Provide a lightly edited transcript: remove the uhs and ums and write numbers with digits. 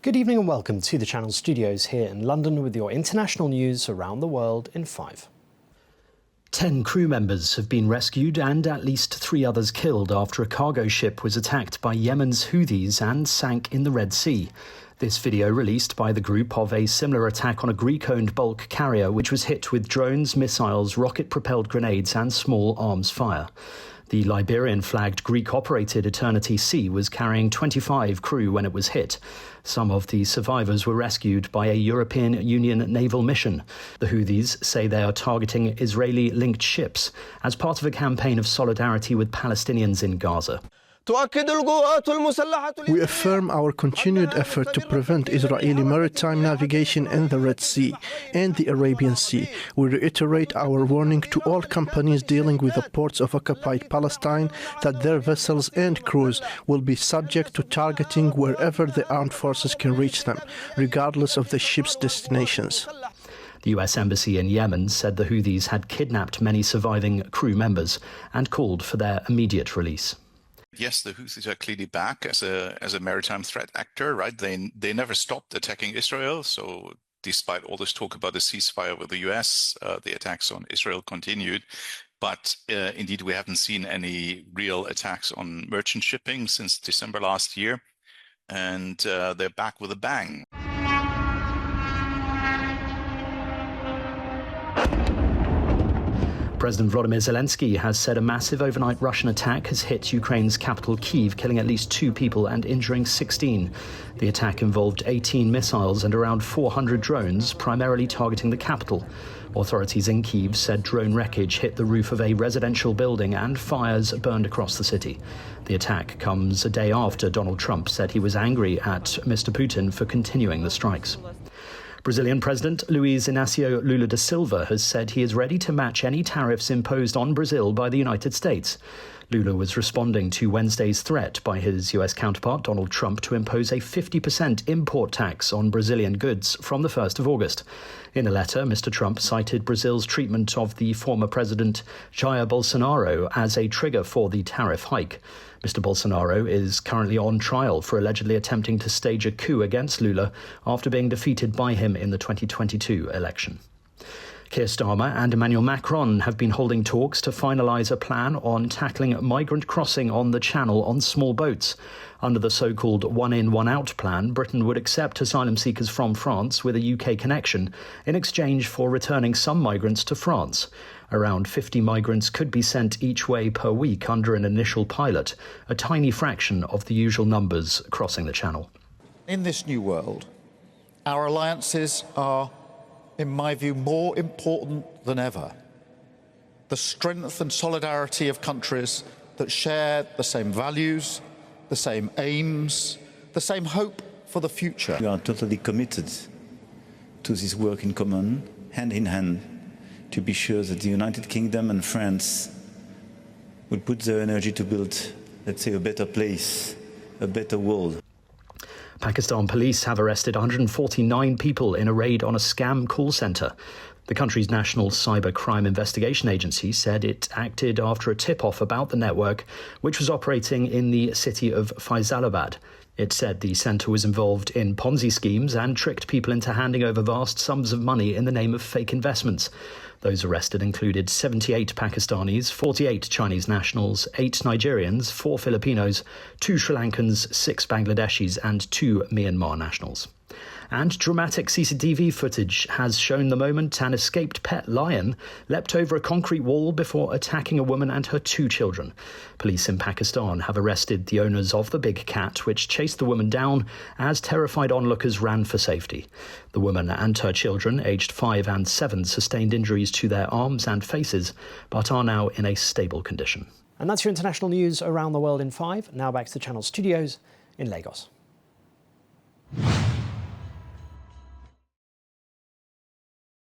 Good evening and welcome to the Channel Studios here in London with your international news around the world in 5. 10 crew members have been rescued and at least 3 others killed after a cargo ship was attacked by Yemen's Houthis and sank in the Red Sea. This video released by the group of a similar attack on a Greek-owned bulk carrier which was hit with drones, missiles, rocket-propelled grenades and small arms fire. The Liberian-flagged Greek-operated Eternity Sea was carrying 25 crew when it was hit. Some of the survivors were rescued by a European Union naval mission. The Houthis say they are targeting Israeli-linked ships as part of a campaign of solidarity with Palestinians in Gaza. We affirm our continued effort to prevent Israeli maritime navigation in the Red Sea and the Arabian Sea. We reiterate our warning to all companies dealing with the ports of occupied Palestine that their vessels and crews will be subject to targeting wherever the armed forces can reach them, regardless of the ship's destinations. The US Embassy in Yemen said the Houthis had kidnapped many surviving crew members and called for their immediate release. Yes, the Houthis are clearly back as a maritime threat actor, right? They never stopped attacking Israel. So despite all this talk about a ceasefire with the US, the attacks on Israel continued. But indeed, we haven't seen any real attacks on merchant shipping since December last year. And they're back with a bang. President Volodymyr Zelensky has said a massive overnight Russian attack has hit Ukraine's capital Kyiv, killing at least 2 people and injuring 16. The attack involved 18 missiles and around 400 drones, primarily targeting the capital. Authorities in Kyiv said drone wreckage hit the roof of a residential building and fires burned across the city. The attack comes a day after Donald Trump said he was angry at Mr. Putin for continuing the strikes. Brazilian President Luiz Inácio Lula da Silva has said he is ready to match any tariffs imposed on Brazil by the United States. Lula was responding to Wednesday's threat by his US counterpart Donald Trump to impose a 50% import tax on Brazilian goods from the 1st of August. In a letter, Mr. Trump cited Brazil's treatment of the former president Jair Bolsonaro as a trigger for the tariff hike. Mr. Bolsonaro is currently on trial for allegedly attempting to stage a coup against Lula after being defeated by him in the 2022 election. Keir Starmer and Emmanuel Macron have been holding talks to finalise a plan on tackling migrant crossing on the Channel on small boats. Under the so-called one-in, one-out plan, Britain would accept asylum seekers from France with a UK connection in exchange for returning some migrants to France. Around 50 migrants could be sent each way per week under an initial pilot, a tiny fraction of the usual numbers crossing the Channel. In this new world, our alliances are, in my view, more important than ever. The strength and solidarity of countries that share the same values, the same aims, the same hope for the future. We are totally committed to this work in common, hand in hand, to be sure that the United Kingdom and France will put their energy to build, let's say, a better place, a better world. Pakistan police have arrested 149 people in a raid on a scam call centre. The country's National Cyber Crime Investigation Agency said it acted after a tip-off about the network, which was operating in the city of Faisalabad. It said the centre was involved in Ponzi schemes and tricked people into handing over vast sums of money in the name of fake investments. Those arrested included 78 Pakistanis, 48 Chinese nationals, 8 Nigerians, 4 Filipinos, 2 Sri Lankans, 6 Bangladeshis and 2 Myanmar nationals. And dramatic CCTV footage has shown the moment an escaped pet lion leapt over a concrete wall before attacking a woman and her 2 children. Police in Pakistan have arrested the owners of the big cat, which chased the woman down as terrified onlookers ran for safety. The woman and her children, aged 5 and 7, sustained injuries to their arms and faces, but are now in a stable condition. And that's your international news around the world in 5. Now back to the Channel Studios in Lagos.